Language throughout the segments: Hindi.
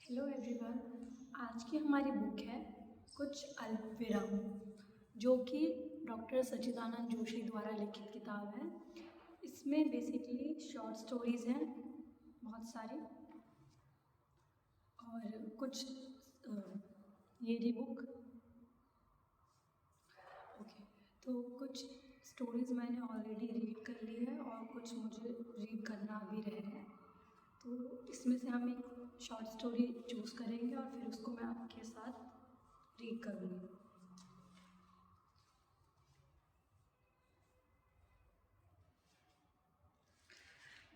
Hello everyone. आज की हमारी बुक है कुछ अल्पविराम, जो कि डॉक्टर सच्चिदानंद जोशी द्वारा लिखित किताब है। इसमें बेसिकली शॉर्ट स्टोरीज़ हैं बहुत सारी, और कुछ ये रही बुक। ओके, तो कुछ स्टोरीज़ मैंने ऑलरेडी रीड कर ली है और कुछ मुझे रीड करना भी रह है। तो इसमें से हम एक शॉर्ट स्टोरी चूज़ करेंगे और फिर उसको मैं आपके साथ रीड करूँगी।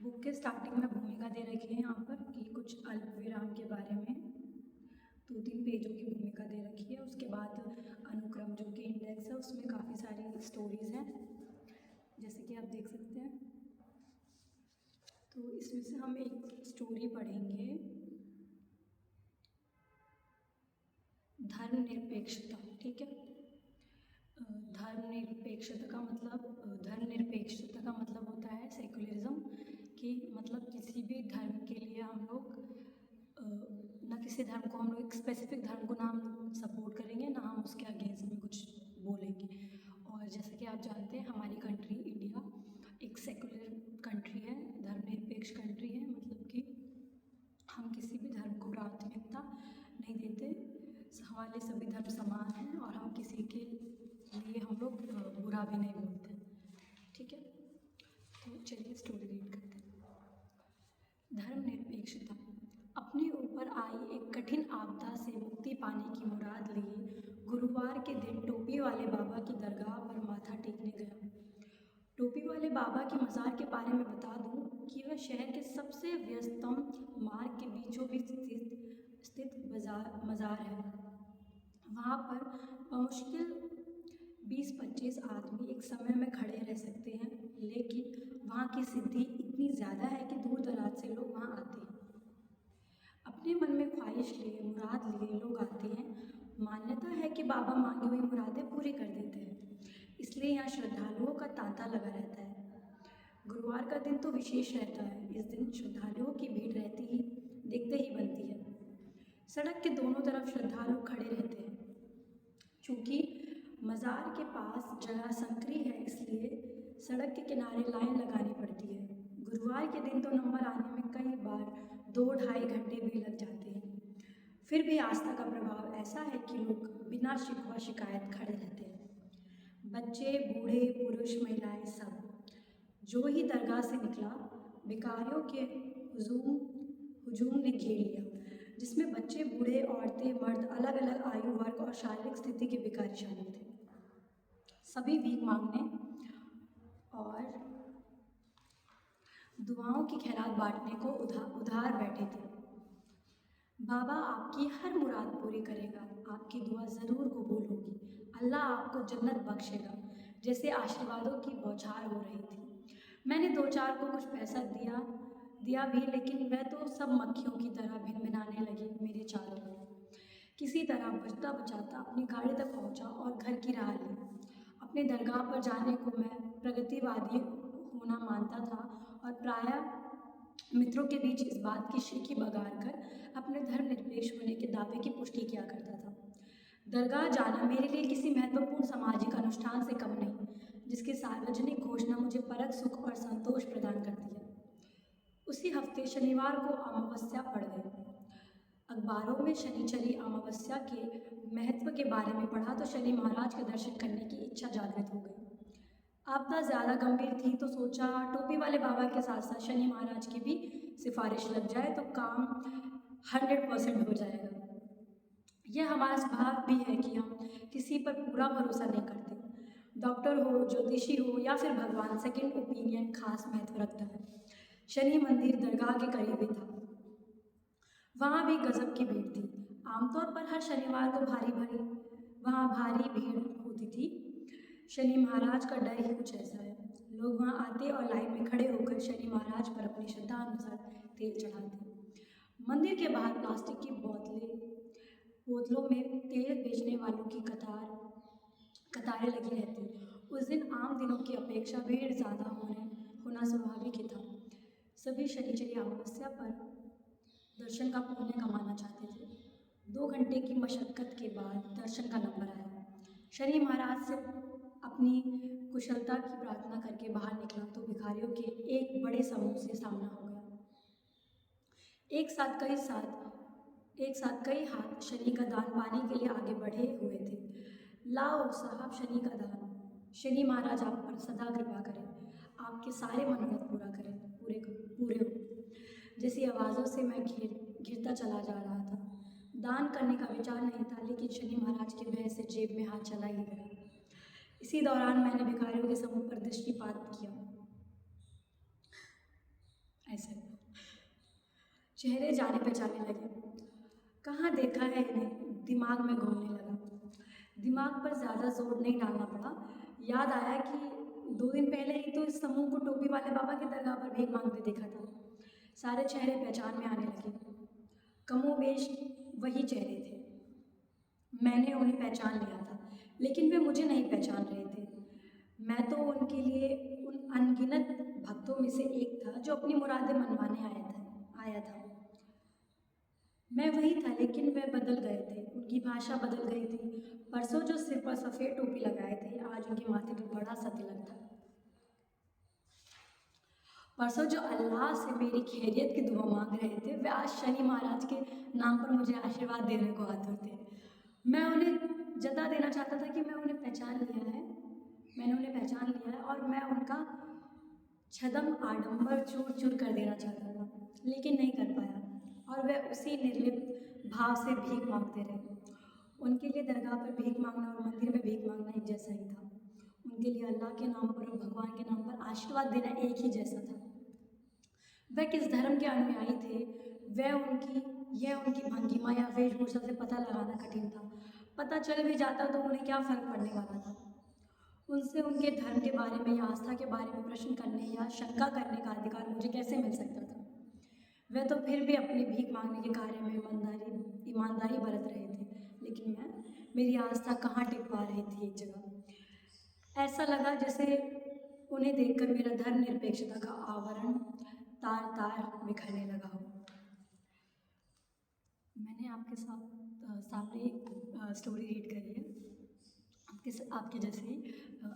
बुक के स्टार्टिंग में भूमिका दे रखी है यहाँ पर कि कुछ अल्पविराम के बारे में 2-3 पेजों की भूमिका दे रखी है। उसके बाद अनुक्रम जो कि इंडेक्स है, उसमें काफ़ी सारी स्टोरीज़ हैं, जैसे कि आप देख सकते हैं। तो इसमें से हम एक स्टोरी पढ़ेंगे, धर्मनिरपेक्षता। ठीक है, धर्मनिरपेक्षता का मतलब होता है सेकुलरिज्म, कि मतलब किसी भी धर्म के लिए हम लोग ना किसी धर्म को हम लोग एक स्पेसिफिक धर्म को ना हम सपोर्ट करेंगे, ना हम उसके अगेंस्ट में कुछ बोलेंगे। और जैसे कि आप जानते हैं, हमारी कंट्री इंडिया एक सेकुलर कंट्री है, धर्मनिरपेक्ष कंट्री है। मतलब कि हम किसी भी धर्म को प्राथमिकता नहीं देते, हमारे सभी धर्म समान हैं और हम किसी के लिए हम लोग बुरा भी नहीं बोलते। ठीक है, तो चलिए स्टोरी रीड करते हैं। धर्मनिरपेक्षता। अपने ऊपर आई एक कठिन आपदा से मुक्ति पाने की मुराद लिए गुरुवार के दिन टोपी वाले बाबा की दरगाह पर माथा टेकने गया। टोपी वाले बाबा की मज़ार के बारे में बता दूं कि वह शहर के सबसे व्यस्ततम मार्ग के बीचों बीच स्थित मज़ार है। वहाँ पर बमुश्किल 20-25 आदमी एक समय में खड़े रह सकते हैं, लेकिन वहाँ की सिद्धि इतनी ज़्यादा है कि दूर दराज से लोग वहाँ आते हैं। अपने मन में ख्वाहिश लिए, मुराद लिए लोग आते हैं। मान्यता है कि बाबा मांगी हुई मुरादें पूरी कर देते हैं, इसलिए यहाँ श्रद्धालुओं का तांता लगा रहता है। गुरुवार का दिन तो विशेष रहता है। इस दिन श्रद्धालुओं की भीड़ रहती ही देखते ही बनती है। सड़क के दोनों तरफ श्रद्धालु खड़े रहते हैं। चूँकि मज़ार के पास जगह संकरी है, इसलिए सड़क के किनारे लाइन लगानी पड़ती है। गुरुवार के दिन तो नंबर आने में कई बार 2-2.5 घंटे भी लग जाते हैं। फिर भी आस्था का प्रभाव ऐसा है कि लोग बिना शिकवा शिकायत खड़े रहते हैं। बच्चे, बूढ़े, पुरुष, महिलाएं सब। जो ही दरगाह से निकला, भिखारियों के हुजूम ने घेर लिया, जिसमें बच्चे, बूढ़े, औरतें, मर्द, अलग अलग आयु वर्ग और शारीरिक स्थिति के भिखारी शामिल थे। सभी भीख मांगने और दुआओं की खैरात बांटने को उधार बैठे थे। बाबा आपकी हर मुराद पूरी करेगा, आपकी दुआ ज़रूर कबूल होगी, अल्लाह आपको जन्नत बख्शेगा, जैसे आशीर्वादों की बौछार हो रही थी। मैंने 2-4 को कुछ पैसा दिया भी, लेकिन वह तो सब मक्खियों की तरह भिनभिनाने लगी मेरे चारों ओर। किसी तरह बचता बचाता अपनी गाड़ी तक पहुंचा और घर की राह ली। अपने दरगाह पर जाने को मैं प्रगतिवादी होना मानता था और प्रायः मित्रों के बीच इस बात की शीखी बगार कर अपने धर्मनिरपेक्ष होने के दावे की पुष्टि किया करता था। दरगाह जाना मेरे लिए किसी महत्वपूर्ण सामाजिक अनुष्ठान से कम नहीं, जिसकी सार्वजनिक घोषणा मुझे परम सुख और संतोष प्रदान करती है। उसी हफ्ते शनिवार को अमावस्या पड़ गई। अखबारों में शनिचरी अमावस्या के महत्व के बारे में पढ़ा तो शनि महाराज के दर्शन करने की इच्छा जागृत हो गई। आपदा ज़्यादा गंभीर थी तो सोचा टोपी वाले बाबा के साथ साथ शनि महाराज की भी सिफारिश लग जाए तो काम 100% हो जाएगा। यह हमारा स्वभाव भी है कि हम किसी पर पूरा भरोसा नहीं करते। डॉक्टर हो, ज्योतिषी हो या फिर भगवान, सेकंड ओपिनियन खास महत्व रखता है। शनि मंदिर दरगाह के करीब ही था। वहाँ भी गजब की भीड़ थी। आमतौर पर हर शनिवार को वहाँ भारी भीड़ होती थी। शनि महाराज का डर ही कुछ ऐसा है। लोग वहाँ आते और लाइन में खड़े होकर शनि महाराज पर अपनी श्रद्धा अनुसार तेल चढ़ाते। मंदिर के बाहर प्लास्टिक की बोतलों में तेल बेचने वालों की कतारें लगी रहती। उस दिन आम दिनों की अपेक्षा भीड़ ज़्यादा होना स्वाभाविक ही था। सभी शनिचरी अमावस्या पर दर्शन का पुण्य कमाना चाहते थे। 2 घंटे की मशक्क़त के बाद दर्शन का नंबर आया। शनि महाराज से अपनी कुशलता की प्रार्थना करके बाहर निकला तो भिखारियों के एक बड़े समूह से सामना हो गया। एक साथ कई हाथ शनि का दान पाने के लिए आगे बढ़े हुए थे। लाओ साहब शनि का दान। शनि महाराज आप पर सदा कृपा करें, आपके सारे मनोरथ पूरे हो। जैसी आवाज़ों से मैं घिरता चला जा रहा था। दान करने का विचार नहीं था, लेकिन शनि महाराज के भय से जेब में हाथ चला ही गया। इसी दौरान मैंने भिखारियों के समूह पर दृष्टिपात किया। ऐसे चेहरे जाने पहचाने लगे। कहाँ देखा है इन्हें, दिमाग में घूमने लगा। दिमाग पर ज़्यादा जोर नहीं डालना पड़ा। याद आया कि 2 दिन पहले ही तो इस समूह को टोपी वाले बाबा की दरगाह पर भीख मांगते देखा था। सारे चेहरे पहचान में आने लगे। कमोबेश वही चेहरे थे। मैंने उन्हें पहचान लिया था, लेकिन वे मुझे नहीं पहचान रहे थे। मैं तो उनके लिए उन अनगिनत भक्तों में से एक था जो अपनी मुरादें मनवाने आया था। मैं वही था, लेकिन वे बदल गए थे। उनकी भाषा बदल गई थी। परसों जो सिर पर सफ़ेद टोपी लगाए थे, आज उनके माथे पर बड़ा सा तिलक था। परसों जो अल्लाह से मेरी खैरियत की दुआ मांग रहे थे, वे आज शनि महाराज के नाम पर मुझे आशीर्वाद देने को आतुर थे। मैं उन्हें जता देना चाहता था कि मैंने उन्हें पहचान लिया है और मैं उनका छदम आडंबर चूर चूर कर देना चाहता था, लेकिन नहीं कर पाया। और वह उसी निर्लिप्त भाव से भीख मांगते रहे। उनके लिए दरगाह पर भीख मांगना और मंदिर में भीख मांगना एक जैसा ही था। उनके लिए अल्लाह के नाम पर और भगवान के नाम पर आशीर्वाद देना एक ही जैसा था। वह किस धर्म के अनुयायी थे, यह उनकी भंगिमा या वेशभूषा से पता लगाना कठिन था। पता चल भी जाता तो उन्हें क्या फ़र्क पड़ने वाला था। उनसे उनके धर्म के बारे में या आस्था के बारे में प्रश्न करने या शंका करने का अधिकार मुझे कैसे मिल सकता था। वह तो फिर भी अपनी भीख मांगने के कार्य में ईमानदारी बरत रहे थे, लेकिन मेरी आस्था कहाँ टिक पा रही थी एक जगह। ऐसा लगा जैसे उन्हें देखकर मेरा धर्मनिरपेक्षता का आवरण तार तार बिखरने लगा हो। मैंने आपके सामने एक स्टोरी रीड करी है, आपके जैसे ही।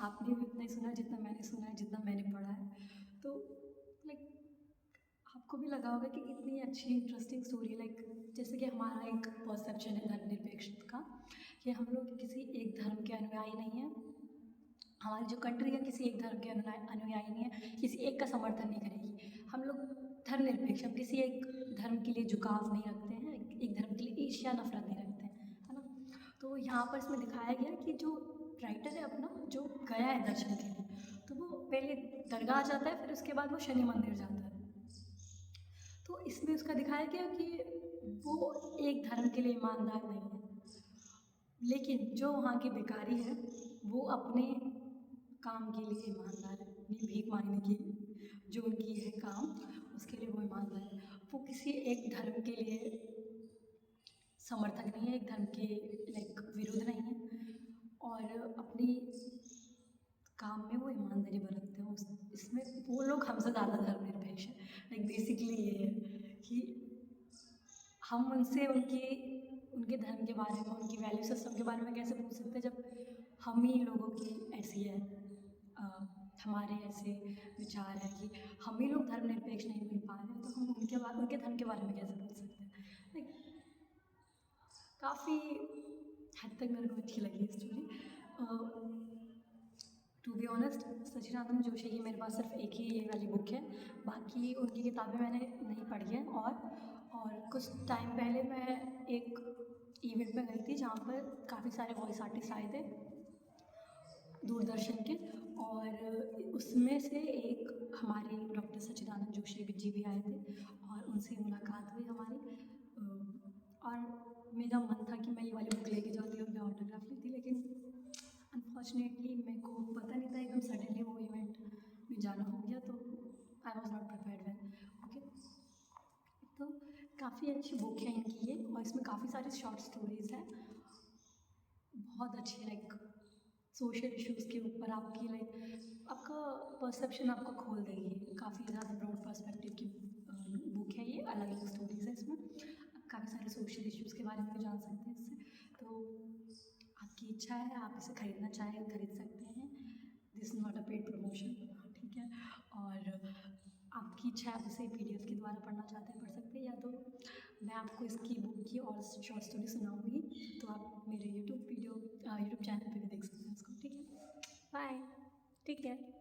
आपने भी उतना ही सुना जितना मैंने सुना है, जितना मैंने पढ़ा है। तो आपको भी लगा होगा कि इतनी अच्छी इंटरेस्टिंग स्टोरी, जैसे कि हमारा एक परसेप्शन है धर्मनिरपेक्षता का, कि हम लोग किसी एक धर्म के अनुयायी नहीं हैं। हमारी जो कंट्री है किसी एक धर्म के अनुयायी नहीं है, किसी एक का समर्थन नहीं करेगी। हम लोग धर्मनिरपेक्ष, हम किसी एक धर्म के लिए झुकाव नहीं रखते हैं, एक धर्म के लिए ईर्ष्या नफरत नहीं रखते हैं, है ना। तो यहाँ पर इसमें दिखाया गया कि जो राइटर है अपना, जो गया है दर्शन के लिए, तो वो पहले दरगाह जाता है, फिर उसके बाद वो शनि मंदिर जाता है। तो इसमें उसका दिखाया गया कि वो एक धर्म के लिए ईमानदार नहीं है, लेकिन जो वहाँ के भिखारी है वो अपने काम के लिए ईमानदार है। अपनी भीख मांगने की जो उनकी है काम, उसके लिए वो ईमानदार है। वो किसी एक धर्म के लिए समर्थक नहीं है, एक धर्म के विरुद्ध नहीं है, और अपनी काम में वो ईमानदारी बरतते हैं। इसमें वो लोग हमसे ज़्यादा धर्मनिरपेक्ष है। बेसिकली ये है कि हम उनसे उनके धर्म के बारे में, उनकी वैल्यू सिस्टम के बारे में कैसे पूछ सकते हैं, जब हम ही लोगों की ऐसी है, हमारे ऐसे विचार है कि हम ही लोग धर्मनिरपेक्ष नहीं बन पा रहे हैं, तो हम उनके धर्म के बारे में कैसे पूछ सकते हैं। काफ़ी हद तक मेरे को अच्छी लगी स्टोरी। टू बी ऑनेस्ट, सच्चिदानंद जोशी की मेरे पास सिर्फ एक ही ये वाली बुक है, बाकी उनकी किताबें मैंने नहीं पढ़ी हैं। और कुछ टाइम पहले मैं एक इवेंट में गई थी जहाँ पर काफ़ी सारे वॉइस आर्टिस्ट आए थे दूरदर्शन के, और उसमें से एक हमारे डॉक्टर सच्चिदानंद जोशी जी भी आए थे, और उनसे मुलाकात हुई हमारी। और मेरा मन था कि मैं ये वाली बुक लेके जाती और मैं ऑटोग्राफ लेती, लेकिन अनफॉर्चुनेटली मेरे को पता नहीं था, एकदम सडनली वो इवेंट में जाना हो गया, तो I was not prepared well. Okay, तो काफ़ी अच्छी बुक है इनकी ये, और इसमें काफ़ी सारी शॉर्ट स्टोरीज़ हैं, बहुत अच्छी, सोशल इश्यूज़ के ऊपर आपकी आपका परसेप्शन आपको खोल देगी। काफ़ी ज़्यादा ब्रॉड पर्सपेक्टिव की बुक है ये, अलग अलग स्टोरीज़ है इसमें। सोशल इश्यूज़ के बारे में भी जान सकते हैं इससे। तो आपकी इच्छा है, आप इसे खरीदना चाहें खरीद सकते हैं। This is not a paid promotion, ठीक है। और आपकी इच्छा है, आप इसे PDF के द्वारा पढ़ना चाहते हैं पढ़ सकते हैं, या तो मैं आपको इसकी बुक की और शॉर्ट स्टोरी सुनाऊँगी, तो आप मेरे यूट्यूब चैनल पे भी देख सकते हैं उसको, ठीक है। Bye, take care.